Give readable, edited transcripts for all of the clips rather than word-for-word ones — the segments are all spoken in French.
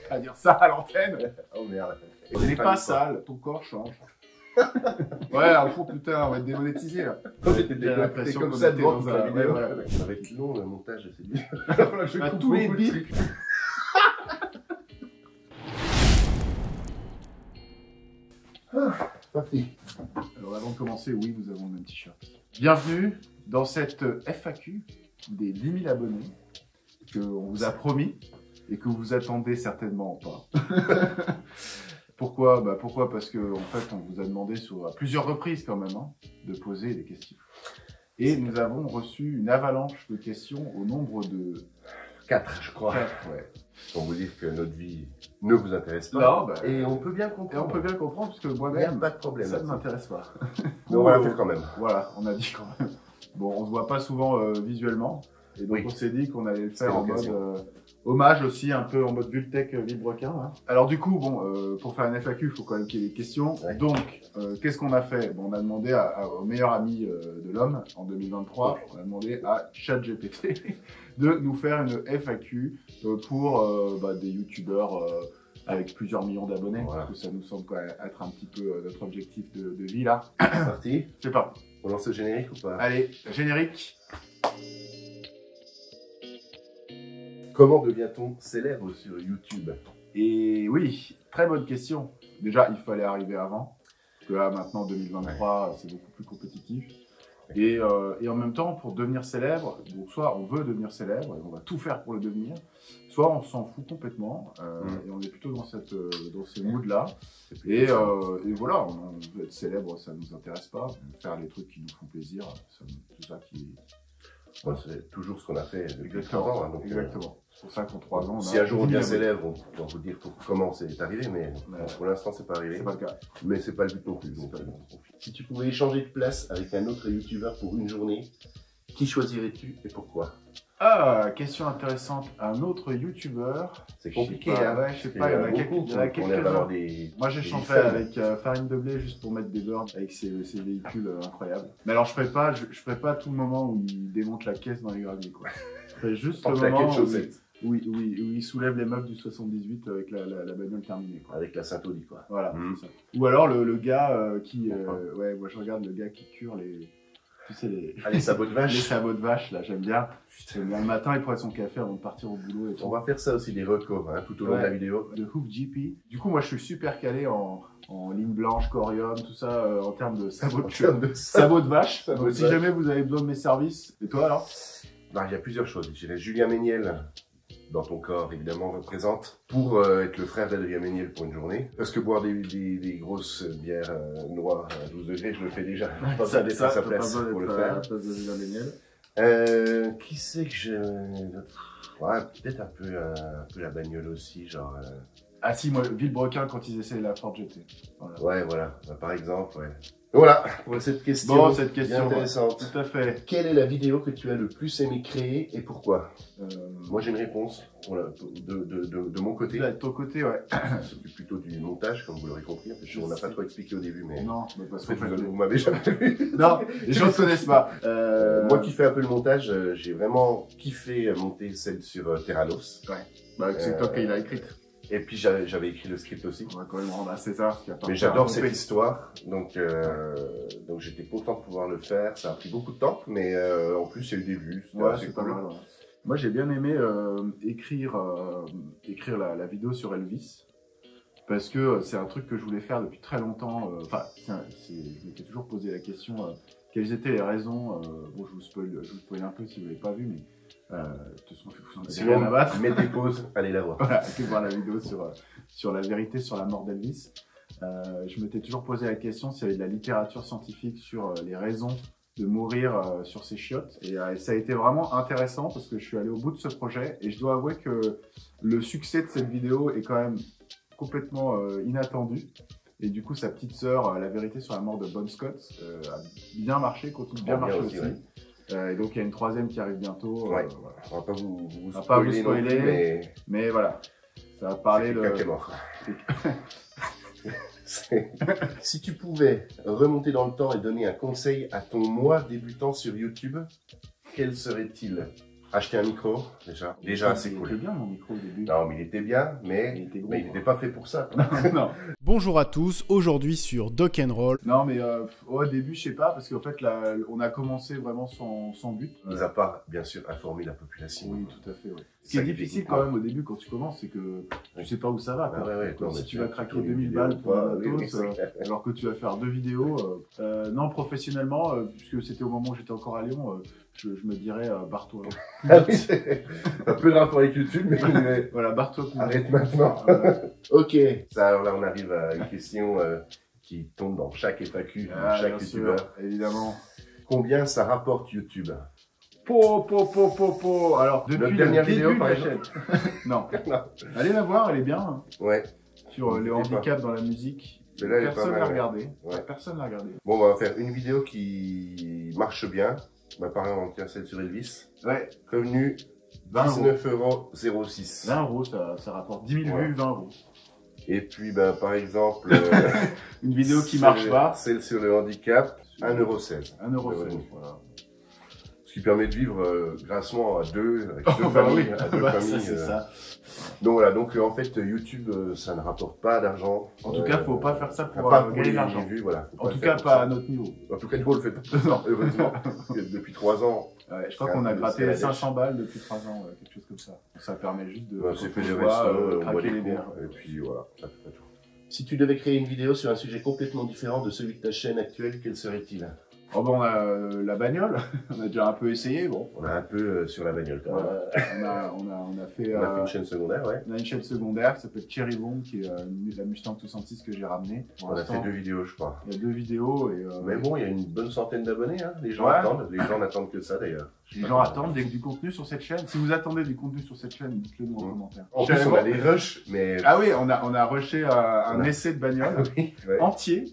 à dire ça à l'antenne. Oh merde. On n'est pas sale, ton corps change. Ouais, en fond, putain, on va être démonétisé là. J'étais l'impression comme qu'on ça était devant dans toute un- la vidéo. ouais, ouais. Ça va être long le montage, c'est dur. Je À coupe tous les beaucoup de bits. trucs. Parti. Alors avant de commencer, oui, nous avons le même t-shirt. Bienvenue dans cette FAQ des 10 000 abonnés qu'on vous a promis et que vous attendez certainement pas. Pourquoi? Pourquoi? Parce que en fait, on vous a demandé à plusieurs reprises quand même de poser des questions. Et nous avons reçu une avalanche de questions au nombre de 4, je crois. 4. Ouais. Pour vous dire que notre vie ne vous intéresse pas. Non, Et on peut bien et comprendre. on peut bien comprendre parce que Il n'y a moi-même, pas de problème. ça ne m'intéresse pas. Mais on va la faire quand même. Voilà, on a dit quand même. Bon, on se voit pas souvent visuellement. Et donc Oui. on s'est dit qu'on allait le faire C'est en mode l'occasion. hommage aussi, un peu en mode Vultech Villebrequin. Hein. Alors du coup, bon, pour faire un FAQ, il faut quand même qu'il y ait des questions. Ouais. Donc, qu'est-ce qu'on a fait? Bon, on a demandé au meilleur ami de l'homme en 2023, Ouais. on a demandé à ChatGPT de nous faire une FAQ pour des youtubeurs avec plusieurs millions d'abonnés, Voilà. parce que ça nous semble quand même être un petit peu notre objectif de vie là. C'est parti. C'est parti. On lance le générique ou pas? Allez, générique. Comment devient-on célèbre sur YouTube? Et oui, très bonne question. Déjà, il fallait arriver avant. Parce que là, maintenant, 2023, c'est beaucoup plus compétitif. Et en même temps, pour devenir célèbre, donc soit on veut devenir célèbre et on va tout faire pour le devenir, soit on s'en fout complètement et on est plutôt dans ce mood-là. Et voilà, on veut être célèbre, ça ne nous intéresse pas. Faire les trucs qui nous font plaisir, c'est tout ça qui Ouais, c'est toujours ce qu'on a fait depuis Exactement. 3 ans. Hein, donc, Exactement. C'est pour ça qu'en 3 ans, on si a un jour on 10 000 devient abonnés. célèbre, on va vous dire comment c'est arrivé, mais Ouais. pour l'instant c'est pas arrivé. C'est pas le cas. Mais c'est pas le but non plus. donc, si tu pouvais échanger de place avec un autre youtubeur pour une journée, qui choisirais-tu et pourquoi? Ah, question intéressante. Un autre youtubeur. C'est compliqué, Je sais pas, hein. ouais, je sais pas, il y en a quelques- beaucoup. il y en a On aime quelques-uns. avoir des. Moi, j'ai des chanté fans. avec Farine de Blé juste pour mettre des burns avec ces véhicules incroyables. Mais alors, je ferai pas tout le moment où il démonte la caisse dans les graviers, quoi. Je ferai juste le Porte la moment quête chaussette. où il soulève les meufs du 78 avec la bagnole terminée, quoi. Avec la Saint-Oli, quoi. Voilà, Mhm. c'est ça. Ou alors le gars qui... Enfin. ouais, moi, je regarde le gars qui cure les... Tu sais, les... Allez, sabots de Les vache. sabots de vache, là, j'aime bien. J'aime bien. Le matin, il prend son café avant de partir au boulot et tout. On va faire ça aussi, des recos, hein, tout au long Ouais. de la vidéo. De Hoof GP. Du coup, moi, je suis super calé en ligne blanche, corium, tout ça, en termes de sabots En de, termes de ça. sabots de vache. Sabots Donc, de si vache. jamais vous avez besoin de mes services, et toi alors? Non, il y a plusieurs choses. J'ai Julien Méniel, dans ton corps, évidemment, représente, pour être le frère d'Adrien Méniel pour une journée. Parce que boire des grosses bières noires à 12 degrés, je le fais déjà. Je pense pas d'être à sa place pour le faire. place de Julien Méniel. Qui c'est que je... Ouais, peut-être un peu la bagnole aussi, genre... Ah si, moi, Villebrequin, quand ils essaient la Ford GT. Voilà. Ouais, voilà, bah, par exemple, ouais. Voilà, pour cette question, Bon, cette question, bien intéressante. Tout à fait. Quelle est la vidéo que tu as le plus aimé créer et pourquoi? Euh, Moi, j'ai une réponse de mon côté. de ton côté, ouais. C'est plutôt du montage, comme vous l'aurez compris. Parce qu'on n'a pas trop expliqué au début, mais... Non, mais parce En fait, qu'en fait, vous m'avez jamais vu. non, les gens ne connaissent pas. Moi qui fais un peu le montage, j'ai vraiment kiffé monter celle sur Terranos. Bah, c'est toi qui l'as écrite. Et puis j'avais écrit le script aussi. On va quand même rendre à César. Mais j'adore cette histoire, donc j'étais content de pouvoir le faire. Ça a pris beaucoup de temps, mais en plus il y a eu des vues. C'était Ouais, assez c'est pas cool. mal. Ouais. Moi, j'ai bien aimé écrire la vidéo sur Elvis. Parce que c'est un truc que je voulais faire depuis très longtemps. Enfin, je m'étais toujours posé la question quelles étaient les raisons. Bon, je vous spoil un peu si vous l'avez pas vu, mais de toute façon, vous en avez rien à battre. Mettez pause, allez la voir. Voilà, allez voir la vidéo sur la vérité sur la mort d'Elvis. Je m'étais toujours posé la question s'il y avait de la littérature scientifique sur les raisons de mourir sur ces chiottes. Et ça a été vraiment intéressant parce que je suis allé au bout de ce projet et je dois avouer que le succès de cette vidéo est quand même complètement inattendu. Et du coup, sa petite sœur, La vérité sur la mort de Bon Scott, a bien marché, continue de bien marcher aussi. Ouais. Et donc, il y a une troisième qui arrive bientôt. Ouais. Voilà. On va pas vous On va pas vous spoiler, non plus, spoiler. mais Mais voilà, ça va parler quelqu'un qui est le... mort. Si tu pouvais remonter dans le temps et donner un conseil à ton moi débutant sur YouTube, quel serait-il? acheté un micro, déjà assez Il cool. était bien mon micro au début. Non, mais il était bien, mais Il était gros, il quoi. n'était pas fait pour ça. Non. Bonjour à tous, aujourd'hui sur Dock and Roll. Non, mais au début, je sais pas, parce qu'en fait, là, on a commencé vraiment sans but. Mis à part, bien sûr, informer la population. Oui, tout à fait, ouais. Ce qui Ça est qui difficile dégoûte. quand même au début quand tu commences, c'est que tu sais pas où ça va, quoi. Ah ouais, Donc, non, si mais tu vas craquer tournes une 2000 vidéo balles ou pour pas, un oui, matos, c'est clair. alors que tu vas faire 2 vidéos. Non, professionnellement, puisque c'était au moment où j'étais encore à Lyon, je me dirais barre-toi. Ah oui, c'est un peu de rapport avec YouTube, mais Voilà, barre-toi plus vite. arrête maintenant. Voilà. Ok, ça, alors là, on arrive à une question qui tombe dans chaque FAQ, dans Ah, chaque bien sûr, youtubeur. évidemment. Combien ça rapporte YouTube? Alors, depuis Notre le dernière début vidéo, de par la exemple. chaîne. Non. Non. Allez la voir, elle est bien. Hein. Ouais. Sur les N'hésitez pas. handicaps dans la musique. Mais là, elle est pas Personne mal, l'a ouais. regardé. Ouais. Personne l'a regardé. Bon, on va faire une vidéo qui marche bien. Par exemple, tiens, celle sur Elvis. Ouais. Revenu 20 euros. 19,06 €. 20 euros, ça rapporte 10 000 Ouais. vues, 20 euros. Et puis, par exemple, Une vidéo qui marche pas, celle sur le handicap, 1,16 €. 1 euro. Ouais. Voilà. Ce qui permet de vivre grassement à deux, avec deux Oh, bah familles. oui, À deux bah, familles ça, c'est ça. Donc voilà, donc en fait, YouTube, ça ne rapporte pas d'argent. En tout cas, faut pas faire ça pour pas gagner de l'argent. les vues, voilà. Faut En le tout faire cas, pour pas ça. à notre niveau. En tout cas, nous, on le fait pas. Non, heureusement. Parce que depuis 3 ans, Ouais, je crois C'est qu'on un a peu gratté le 500 balles depuis 3 ans, quelque chose comme ça. Ça permet juste de on s'est fait des quand on voit, restos, on boit craquer des les coups, bières. et puis voilà, ça fait pas tout. Si tu devais créer une vidéo sur un sujet complètement différent de celui de ta chaîne actuelle, quel serait-il? Oh ben on a la bagnole, on a déjà un peu essayé, bon. On a un peu sur la bagnole quand même. Voilà. On a fait, On a fait une chaîne secondaire, ouais. on a une chaîne secondaire qui s'appelle Cherry Bomb, qui est la Mustang 66 que j'ai ramenée. Pour On a l'instant, fait 2 vidéos, je crois. il y a 2 vidéos et Mais bon, il y a une bonne centaine d'abonnés, hein. Les gens Ouais. attendent. Les gens n'attendent que ça d'ailleurs. les gens attendent du contenu sur cette chaîne. Si vous attendez du contenu sur cette chaîne, dites-le nous en commentaire. En plus, on a des rushs, mais. Ah oui, on a rushé un On a- essai de bagnole Oui, ouais. entier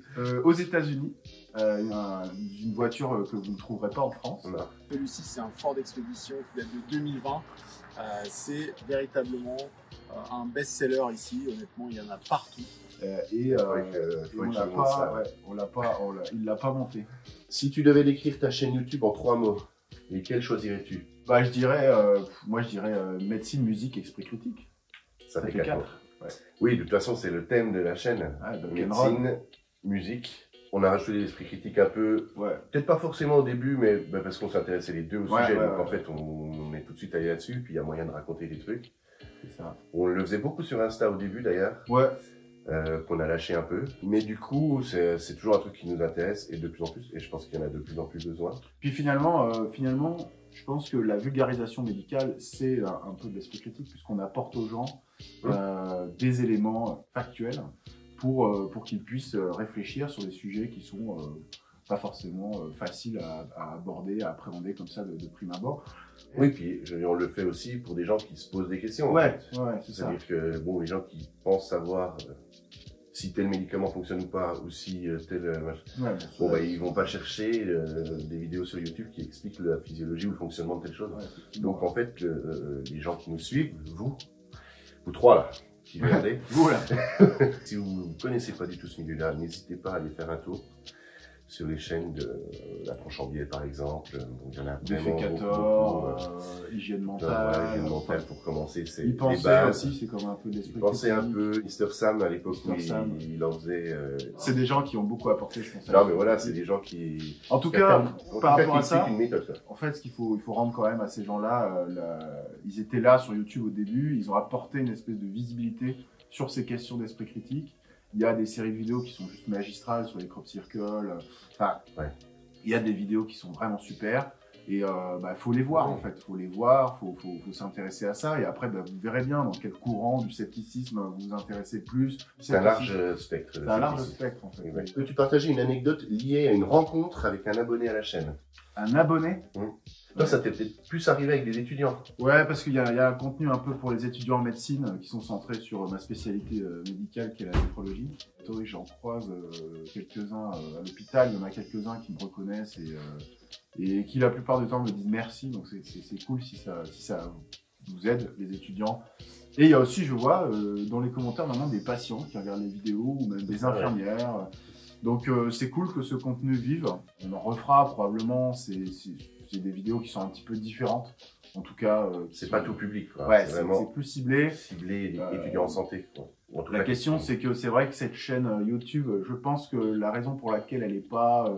aux États-Unis. Une voiture que vous ne trouverez pas en France. On a- Celui-ci, c'est un Ford Expedition qui date de 2020. C'est véritablement un best-seller ici. Honnêtement, il y en a partout. Et faut on que l'a je monte ça. pas, il l'a pas monté. Si tu devais décrire ta chaîne YouTube en 3 mots, lesquels choisirais-tu? Bah, je dirais médecine, musique, esprit critique. Ça fait fait 4 4. mots. Oui, de toute façon, c'est le thème de la chaîne. Ouais, Dock and Roll. Médecine, musique. On a rajouté l'esprit critique un peu, Ouais. peut-être pas forcément au début, mais parce qu'on s'intéressait les deux au Ouais, sujet. ouais, donc ouais. en fait, on est tout de suite allé là-dessus, puis il y a moyen de raconter des trucs. C'est ça. On le faisait beaucoup sur Insta au début d'ailleurs, Ouais. qu'on a lâché un peu. Mais du coup, c'est toujours un truc qui nous intéresse, et de plus en plus, et je pense qu'il y en a de plus en plus besoin. Puis finalement, je pense que la vulgarisation médicale, c'est un peu de l'esprit critique, puisqu'on apporte aux gens des éléments factuels pour qu'ils puissent réfléchir sur des sujets qui sont pas forcément faciles à aborder, à appréhender comme ça de prime abord. Oui, puis on le fait aussi pour des gens qui se posent des questions. en Ouais, fait. ouais, c'est ça. C'est-à-dire que bon, les gens qui pensent savoir si tel médicament fonctionne ou pas, ou si tel machin, Ouais, bien sûr. bon, ils vont pas chercher des vidéos sur YouTube qui expliquent la physiologie ou le fonctionnement de telle chose. Ouais, effectivement. Donc en fait, les gens qui nous suivent, vous trois là, qui regardez, Voilà. si vous ne connaissez pas du tout ce milieu-là, n'hésitez pas à aller faire un tour sur les chaînes de La Tranche en Biais par exemple. Donc, il y en a vraiment Défécator, beaucoup. hygiène Voilà, mentale. hygiène mentale pour commencer, c'est Il les pensait bases. aussi, c'est comme un peu Il l'esprit pensait un critique. peu, Mr. Sam à l'époque où Mr. Sam. il en faisait. C'est des gens qui ont beaucoup apporté, je pense. à Non, la mais voilà, critique. c'est des gens qui. En tout qui cas, attendent- en tout par cas, rapport à qui ça, expliquent une méthode, quoi. en fait, il faut rendre quand même à ces gens-là, ils étaient là sur YouTube au début, ils ont apporté une espèce de visibilité sur ces questions d'esprit critique. Il y a des séries de vidéos qui sont juste magistrales sur les crop circles. Enfin, Ouais. il y a des vidéos qui sont vraiment super. Et faut les voir en fait, faut les voir, faut s'intéresser à ça. Et après, vous verrez bien dans quel courant du scepticisme vous vous intéressez plus. C'est un large spectre. C'est un large spectre en fait. Ouais. Peux-tu partager une anecdote liée à une rencontre avec un abonné à la chaîne? Un abonné. Toi, ça t'est peut-être plus arrivé avec des étudiants. Ouais, parce qu'il y a un contenu un peu pour les étudiants en médecine qui sont centrés sur ma spécialité médicale qui est la néphrologie. Oui, j'en croise quelques-uns à l'hôpital, il y en a quelques-uns qui me reconnaissent et qui la plupart du temps me disent merci, donc c'est cool si ça vous aide, les étudiants. Et il y a aussi, je vois, dans les commentaires maintenant des patients qui regardent les vidéos ou même des infirmières. Donc c'est cool que ce contenu vive. On en refera probablement, c'est des vidéos qui sont un petit peu différentes. en tout cas... c'est pas tout public, quoi. Ouais, c'est vraiment c'est plus ciblé. ciblé étudiants en santé, quoi. En tout La cas, question, c'est que c'est vrai que cette chaîne YouTube, je pense que la raison pour laquelle elle est pas,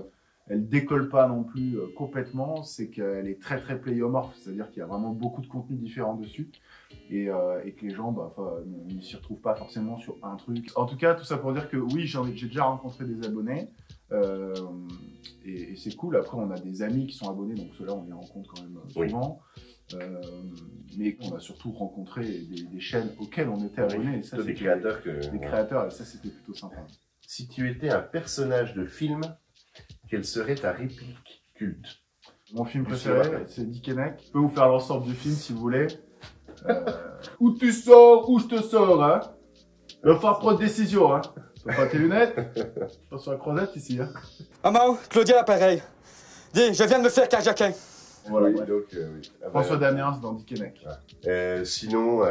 elle décolle pas non plus complètement, c'est qu'elle est très très pléiomorphe, c'est-à-dire qu'il y a vraiment beaucoup de contenus différents dessus et que les gens ne s'y retrouvent pas forcément sur un truc. En tout cas, tout ça pour dire que oui, j'ai déjà rencontré des abonnés et c'est cool. Après, on a des amis qui sont abonnés, donc ceux-là, on les rencontre quand même souvent. Mais on a surtout rencontré des chaînes auxquelles on était abonnés. Et ça, des créateurs des créateurs, et ça c'était plutôt sympa. Si tu étais un personnage de film, quelle serait ta réplique culte? Mon film Du préféré, cinéma. c'est Dickeneck. Je peux vous faire l'ensemble du film si vous voulez. Où tu sors, où je te sors, hein. Il va falloir prendre décision, hein. T'as pas tes lunettes? Je passe sur la croisette ici, hein. Maman, Claudia l'appareil. Dis, je viens de me faire cajaquin. Voilà, Oui, bref. donc, oui. François Damiens dans Dickeneck. Sinon,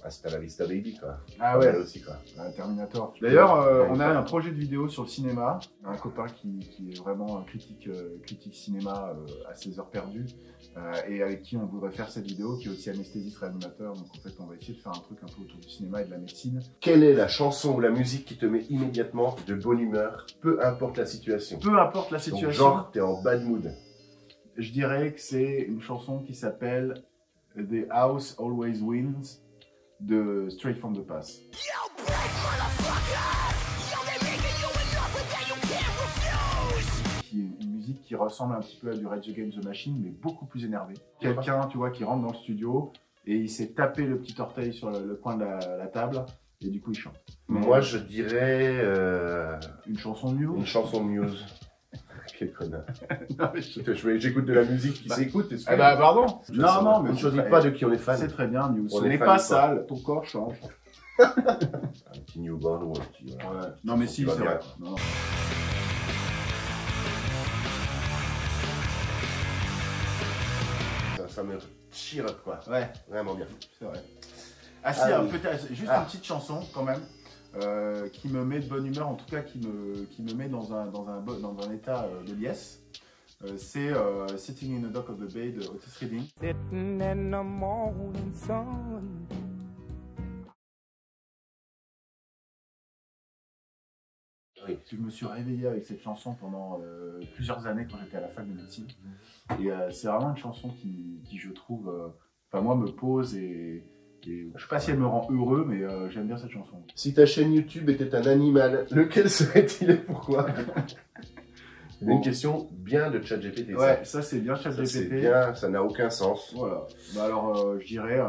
Hasta la vista baby, quoi. Ah Pas ouais, mal aussi, quoi. Terminator. D'ailleurs, on a un projet de vidéo sur le cinéma. Un copain qui est vraiment un critique cinéma à ses heures perdues. Et avec qui on voudrait faire cette vidéo, qui est aussi anesthésiste réanimateur. Donc en fait, on va essayer de faire un truc un peu autour du cinéma et de la médecine. Quelle est la chanson ou la musique qui te met immédiatement de bonne humeur, peu importe la situation? Peu importe la Donc, situation. genre, t'es en bad mood. Je dirais que c'est une chanson qui s'appelle The House Always Wins de Straight from the Pass. Qui est une musique qui ressemble un petit peu à du Rage Against the Machine, mais beaucoup plus énervé. Quelqu'un, tu vois, qui rentre dans le studio et il s'est tapé le petit orteil sur le coin de la table et du coup il chante. Moi, je dirais Une chanson de Muse. une chanson de Muse. Quel connard. Non, mais je- J'écoute de la musique qui Bah, s'écoute. Ah bah pardon. Non, non, mais on ne c'est choisit très- pas de qui on est fan. C'est très bien, Muse. On Ce est n'est fan pas ou pas sale, ton corps change. Un petit newborn ou un petit... Ouais. Non mais si, Qui va c'est bien. vrai. Non. Ça me cheer up, quoi. Ouais, Vraiment bien. c'est vrai. Ah si, Ah, oui. peut-être juste Ah. une petite chanson quand même, qui me met de bonne humeur, en tout cas qui me met dans un état de liesse. C'est Sitting in the Dock of the Bay de Otis Redding. Sitting in the morning sun. Oui. Je me suis réveillé avec cette chanson pendant plusieurs années quand j'étais à la fac de médecine. Et c'est vraiment une chanson qui je trouve, enfin moi, me pose et je sais pas si elle me rend heureux, mais j'aime bien cette chanson. Si ta chaîne YouTube était un animal, lequel serait-il et pourquoi? C'est une question bien de ChatGPT. Ouais, ça c'est bien ça, c'est ChatGPT. bien, ça n'a aucun sens. Voilà. Bah alors, je dirais,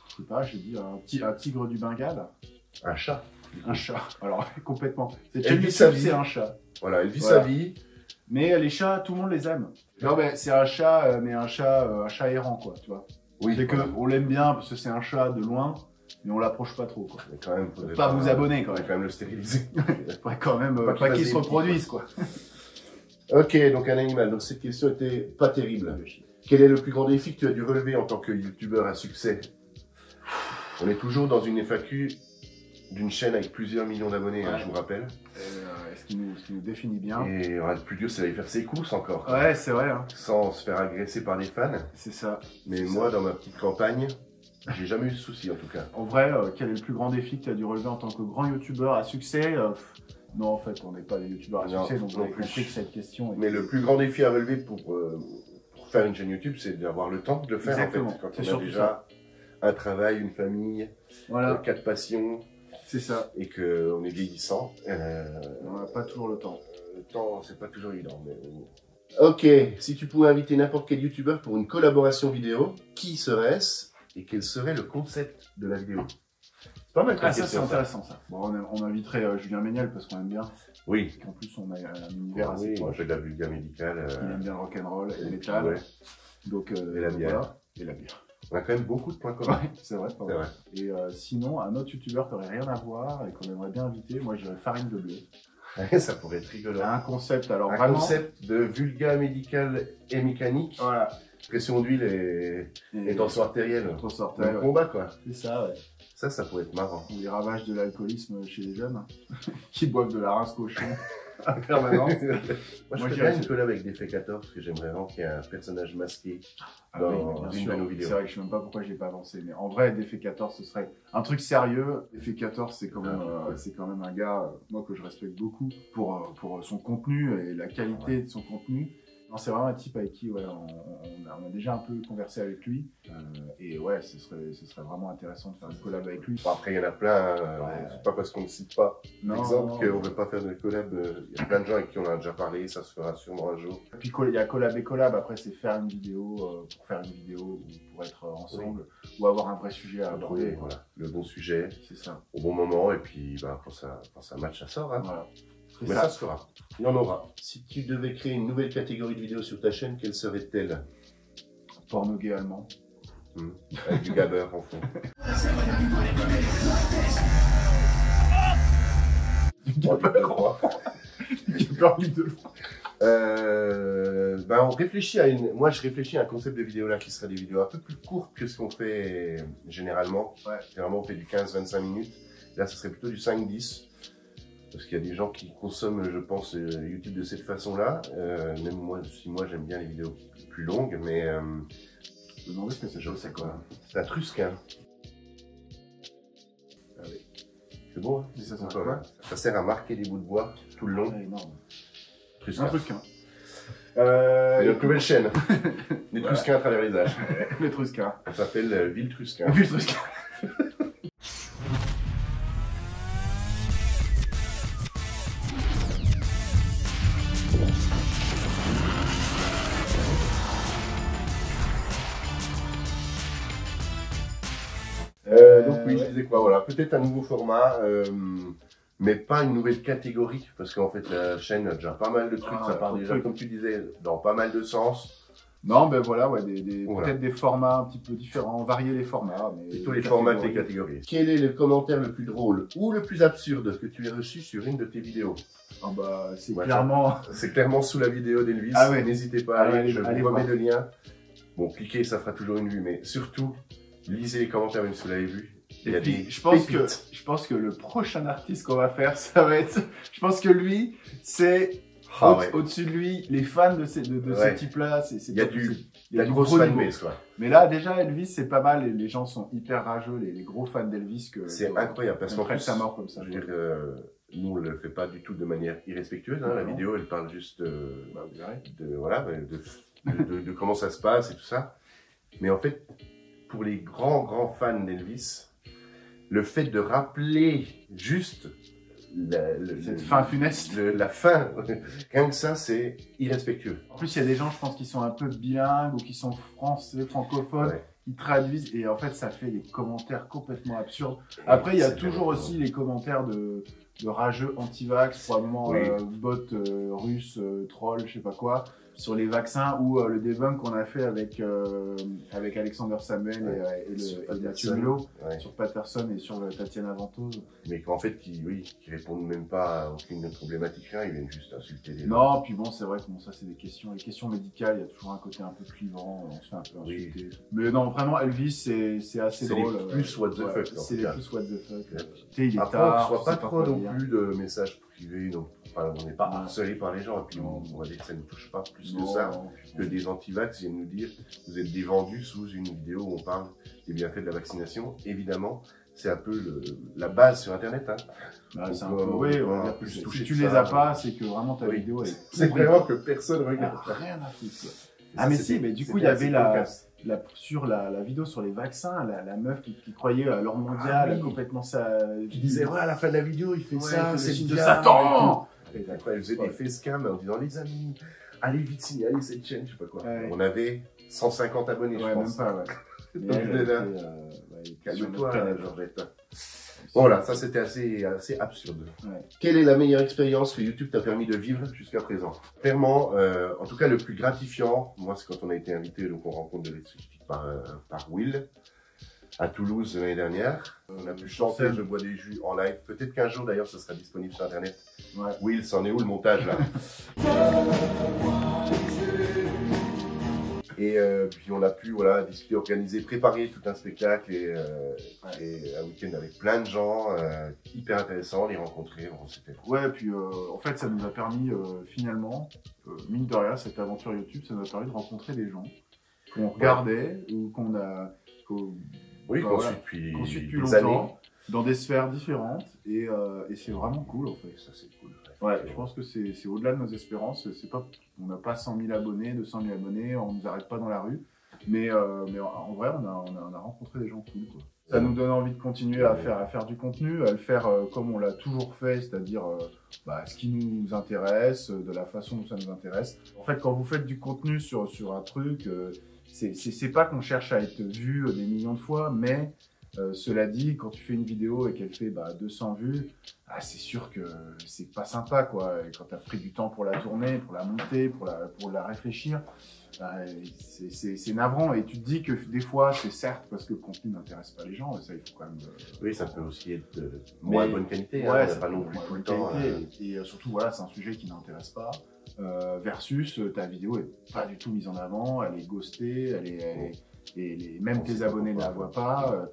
je sais pas, je dis un tigre du Bengale, Un chat. un chat. Alors, complètement. Cette Elle chaîne vit YouTube, sa vie. c'est un chat. Voilà, elle vit Voilà. sa vie. Mais les chats, tout le monde les aime. Non, mais c'est un chat, mais un chat errant, quoi, tu vois. Oui, C'est que voilà. on l'aime bien parce que c'est un chat de loin, mais on l'approche pas trop, quoi. Mais quand même, Faut pas vous abonner, quand On va même. quand même le stériliser. Faudrait quand même Pas pas qu'il qu'ils fasse se des reproduisent, quoi. Ok, donc un animal. Donc cette question était pas terrible. Quel est le plus grand défi que tu as dû relever en tant que youtubeur à succès? On est toujours dans une FAQ d'une chaîne avec plusieurs millions d'abonnés, hein, Ouais. je vous rappelle. Ce qui nous définit bien. Et le plus dur, c'est d'aller faire ses courses encore. Ouais, c'est vrai, hein. Sans se faire agresser par des fans. C'est ça. Mais C'est moi, dans ma petite campagne, j'ai jamais eu de soucis en tout cas. En vrai, quel est le plus grand défi que tu as dû relever en tant que grand youtubeur à succès? Non, en fait, on n'est pas des youtubeurs à Non, succès, donc non vous avez plus. compris que cette question est... Mais le plus grand défi à relever pour faire une chaîne YouTube, c'est d'avoir le temps de le faire Exactement. en fait. Quand C'est on a surtout déjà un travail, une famille, Voilà, 4 passions c'est ça. et qu'on est vieillissant. On n'a pas toujours le temps. Le temps, c'est pas toujours évident. Mais... Ok, si tu pouvais inviter n'importe quel youtubeur pour une collaboration vidéo, qui serait-ce et quel serait le concept de la vidéo? C'est pas mal comme Ah, ça, c'est question, intéressant, ça. Bon, on inviterait Julien Méniel parce qu'on aime bien. Oui, En plus, on a un univers assez oui, on proche. fait de la vulga médicale. Il aime bien le rock'n'roll et le puis, métal. ouais. Donc, Et la bière. voilà. Et la bière. On a quand même beaucoup de points communs. Ouais, c'est vrai. C'est vrai. Et sinon, un autre youtubeur qui aurait rien à voir et qu'on aimerait bien inviter, moi, je dirais Farine de Blé. Ça pourrait être rigolo. Un concept, alors Un vraiment... concept de vulga médicale et mécanique, Voilà. pression d'huile et tension artérielle. On sortait, Le ouais. combat quoi. C'est ça, ouais. Ça pourrait être marrant. Ou les ravages de l'alcoolisme chez les jeunes, qui boivent de la rince cochon. en permanence. Moi, je Moi, ferais je une collab avec Defecator parce que j'aimerais vraiment qu'il y ait un personnage masqué dans bien une sûr. de nos vidéos. C'est vrai que je sais même pas pourquoi j'ai pas avancé, mais en vrai, Defecator, ce serait un truc sérieux. Defecator, c'est quand même un gars, moi, que je respecte beaucoup pour son contenu et la qualité de son contenu. Non, c'est vraiment un type avec qui on a déjà un peu conversé avec lui. Et ouais, ce serait vraiment intéressant de faire une collab avec lui. Bon, après, il y en a plein. C'est pas parce qu'on ne cite pas Non, l'exemple non, qu'on ne veut pas faire de collab. Il y a plein de gens avec qui on a déjà parlé. Ça se fera sûrement un jour. Et puis il y a collab et collab. Après, c'est faire une vidéo pour faire une vidéo ou pour être ensemble ou avoir un vrai sujet à aborder. Voilà, le bon sujet, C'est ça. au bon moment. Et puis, quand ça match, ça sort. Hein. Voilà. C'est Mais ça. ça se fera. Il y en aura. Si tu devais créer une nouvelle catégorie de vidéos sur ta chaîne, quelle serait-elle? Porno gay allemand. Avec du gabber en fond. On réfléchit à moi je réfléchis à un concept de vidéo là qui serait des vidéos un peu plus courtes que ce qu'on fait généralement. Ouais. Généralement on fait du 15-25 minutes. Là ce serait plutôt du 5-10. Parce qu'il y a des gens qui consomment, je pense, YouTube de cette façon-là. Même moi j'aime bien les vidéos plus longues, mais Je me demandais ce que c'est quoi. c'est un trusquin. Ah oui. C'est beau, hein? Et ça, C'est c'est pas quoi? mal. Ça sert à marquer des bouts de bois tout le long. Ouais, énorme. Trusquin. Un truc, hein. C'est notre nouvelle chaîne. Les Voilà. Trusquins à travers les âges. Le Trusquin. On s'appelle Ville Trusquin. Le Trusquin. Donc oui, je disais quoi, voilà, peut-être un nouveau format, mais pas une nouvelle catégorie, parce qu'en fait la chaîne a déjà pas mal de trucs, ça part déjà, comme tu disais, dans pas mal de sens. Non, ben voilà, ouais, Voilà. peut-être des formats un petit peu différents, varier les formats. Mais Et tous les formats des catégories. Quel est le commentaire le plus drôle ou le plus absurde que tu aies reçu sur une de tes vidéos? Ah bah, c'est Ouais, clairement... C'est clairement sous la vidéo d'Elvis, Ah ouais. n'hésitez pas à aller, Allez je voir. vous remets le lien. Bon, cliquez, ça fera toujours une vue, mais surtout, lisez les commentaires même si vous l'avez vu. Il y Et a puis, des je pépites. pense que le prochain artiste qu'on va faire, ça va être... Je pense que lui, c'est... Ah ouais. Au-dessus de lui, les fans de ces Ouais. types-là, Il y a du... il y a La du grosse gros niveau. fanbase, quoi. Mais là, déjà, Elvis, c'est pas mal. Et les gens sont hyper rageux, les gros fans d'Elvis. C'est incroyable parce qu'en Après plus, sa mort comme ça. je veux dire, nous on le fait pas du tout de manière irrespectueuse. Hein. La Non. vidéo, elle parle juste Bah, vous verrez. de comment ça se passe et tout ça. Mais en fait, pour les grands fans d'Elvis, le fait de rappeler juste Cette fin funeste. la fin, rien que ça, c'est irrespectueux. En plus, il y a des gens, je pense, qui sont un peu bilingues ou qui sont français, francophones, Ouais. qui traduisent. Et en fait, ça fait des commentaires complètement absurdes. Après, il y a C'est toujours vraiment- aussi les commentaires de rageux anti-vax, probablement Oui. bots russes, trolls, je sais pas quoi, sur les vaccins ou le debunk qu'on a fait avec Alexander Samuel et Sur Mathieu Patterson. Mulot Ouais. sur Patterson et sur Tatiana Ventose. Mais qu'en fait, qui répondent même pas à aucune problématique, rien, ils viennent juste insulter les gens. Non, puis bon, c'est vrai que bon, ça, c'est des questions. Les questions médicales, il y a toujours un côté un peu clivant, on se fait un peu Oui. insulter. Mais non, vraiment, Elvis, c'est assez C'est drôle. les plus what the fuck, en C'est tout les cas. plus what the fuck. Ouais. Tu sais, il est Après, tard. on ne tu reçoit pas sais trop quoi non dire. plus de messages privés, donc enfin, on n'est pas Non. harcelé par les gens, et puis Non. on va dire que ça ne nous touche pas plus Non, que ça, puis que bon. des anti-vax viennent nous dire vous êtes des vendus sous une vidéo où on parle des bienfaits de la vaccination. Évidemment, c'est un peu la base sur Internet. Hein. Bah, c'est un Donc, peu, oui, on va on dire que peut se si toucher tu de les ça. as pas, c'est que vraiment ta Oui. vidéo est. C'est vraiment que personne Ah, regarde. rien à foutre. quoi. Et Ah, ça, mais c'était- si, mais du coup, c'était il y avait assez cocasse. sur la vidéo sur les vaccins, la meuf qui croyait à l'ordre mondial, Ah oui. complètement ça. Qui disait ouais, à la fin de la vidéo, il fait Ouais, ça, il fait c'est le signe bien, de Satan. et tout. Et après, elle faisait des facecams en disant les amis, allez vite signaler cette chaîne, je sais pas quoi. Ouais. On avait 150 abonnés, je Ouais, même pense. pas, ouais. Donc, Mais elle là, était, elle était sur calme-toi, notre planète. Georgette. Voilà, ça c'était assez absurde. Ouais. Quelle est la meilleure expérience que YouTube t'a permis de vivre jusqu'à présent? Clairement, en tout cas le plus gratifiant, moi c'est quand on a été invité donc on rencontre de l'électricité par Will à Toulouse l'année dernière. On a pu chanter Je bois des jus en live. Peut-être qu'un jour d'ailleurs ça sera disponible sur internet. Ouais. Will, c'en est où le montage là? Et puis on a pu discuter, organiser, préparer tout un spectacle et un week-end avec plein de gens, hyper intéressant, les rencontrer. Bon, c'était... Ouais, puis en fait, ça nous a permis finalement, mine de rien, cette aventure YouTube, ça nous a permis de rencontrer des gens qu'on regardait ou qu'on suit depuis longtemps, années. Dans des sphères différentes, et c'est vraiment cool en fait. Ça, c'est cool. Ouais, je pense que c'est au-delà de nos espérances. C'est pas, on n'a pas 100 000 abonnés, 200 000 abonnés, on nous arrête pas dans la rue. Mais en vrai, on a rencontré des gens cool, quoi. Ça nous donne envie de continuer à faire du contenu, à le faire comme on l'a toujours fait, c'est-à-dire ce qui nous intéresse, de la façon dont ça nous intéresse. En fait, quand vous faites du contenu sur un truc, c'est pas qu'on cherche à être vu des millions de fois, mais cela dit, quand tu fais une vidéo et qu'elle fait 200 vues, c'est sûr que c'est pas sympa, quoi. Et quand tu as pris du temps pour la tourner, pour la monter, pour la réfléchir, c'est navrant. Et tu te dis que des fois, c'est certes parce que le contenu n'intéresse pas les gens, et ça, il faut quand même... Oui, ça peut aussi être de moins bonne qualité, ouais, c'est pas non plus tout le temps. Et surtout, voilà, c'est un sujet qui n'intéresse pas. Versus ta vidéo est pas du tout mise en avant, elle est ghostée, même tes abonnés ne la voient pas.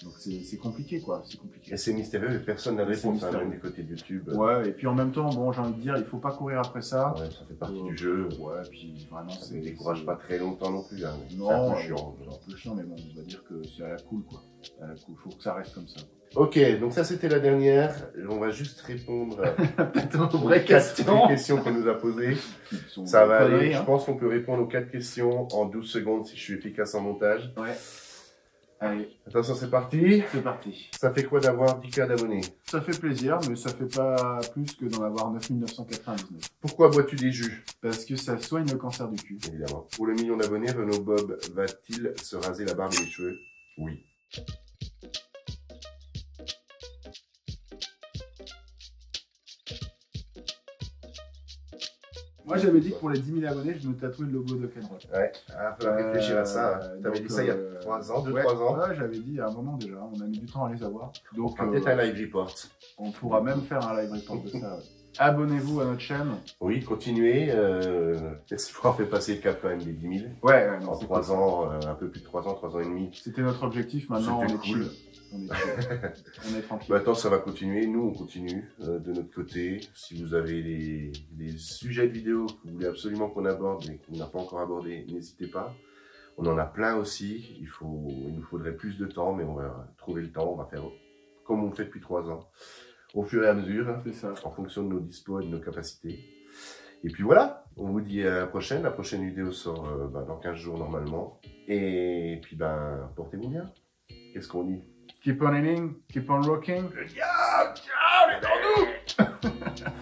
Donc c'est compliqué, quoi. C'est compliqué. Et c'est mystérieux et personne n'a de réponse, même du côté de YouTube. Ouais, et puis en même temps, bon, j'ai envie de dire, il faut pas courir après ça. Ouais, ça fait partie du jeu. Ouais, puis vraiment, ça ne décourage pas très longtemps non plus. Hein. Non, c'est un peu chiant. C'est un peu chiant, mais bon, on va dire que c'est à la cool, quoi. À la cool, faut que ça reste comme ça. Ok, donc ça c'était la dernière. On va juste répondre aux vraies questions qu'on nous a posées. Ça va aller. Je pense qu'on peut répondre aux 4 questions en 12 secondes si je suis efficace en montage. Ouais. Allez. Attention, c'est parti. C'est parti. Ça fait quoi d'avoir 10K d'abonnés? Ça fait plaisir, mais ça fait pas plus que d'en avoir 9999. Pourquoi bois-tu des jus? Parce que ça soigne le cancer du cul. Évidemment. Pour le million d'abonnés, Renaud Bob va-t-il se raser la barbe et les cheveux? Oui. Moi, j'avais dit que pour les 10 000 abonnés, je me tatouais le logo de Kenroll. Ouais, il faut réfléchir à ça. T'avais dit ça il y a 3 ans, 2-3 ans. Ouais, j'avais dit à un moment déjà. On a mis du temps à les avoir. Donc, peut-être un live report. On pourra même faire un live report de ça. Ouais. Abonnez-vous à notre chaîne. Oui, continuez. Est-ce qu'il faut en faire passer le cap quand même des 10 000? Ouais, non, en 3 ans, un peu plus de 3 ans, 3 ans et demi. C'était notre objectif. Maintenant, on est cool. On est tranquille. Maintenant, ça va continuer. Nous, on continue de notre côté. Si vous avez des sujets de vidéos que vous voulez absolument qu'on aborde mais qu'on n'a pas encore abordé, n'hésitez pas. On en a plein aussi. Il nous faudrait plus de temps, mais on va trouver le temps. On va faire comme on fait depuis 3 ans, au fur et à mesure, en fonction de nos dispos et de nos capacités. Et puis voilà, on vous dit à la prochaine. La prochaine vidéo sort dans 15 jours normalement. Et puis portez-vous bien. Qu'est-ce qu'on dit? Keep on hitting, keep on rocking. Ciao, ciao les tendus.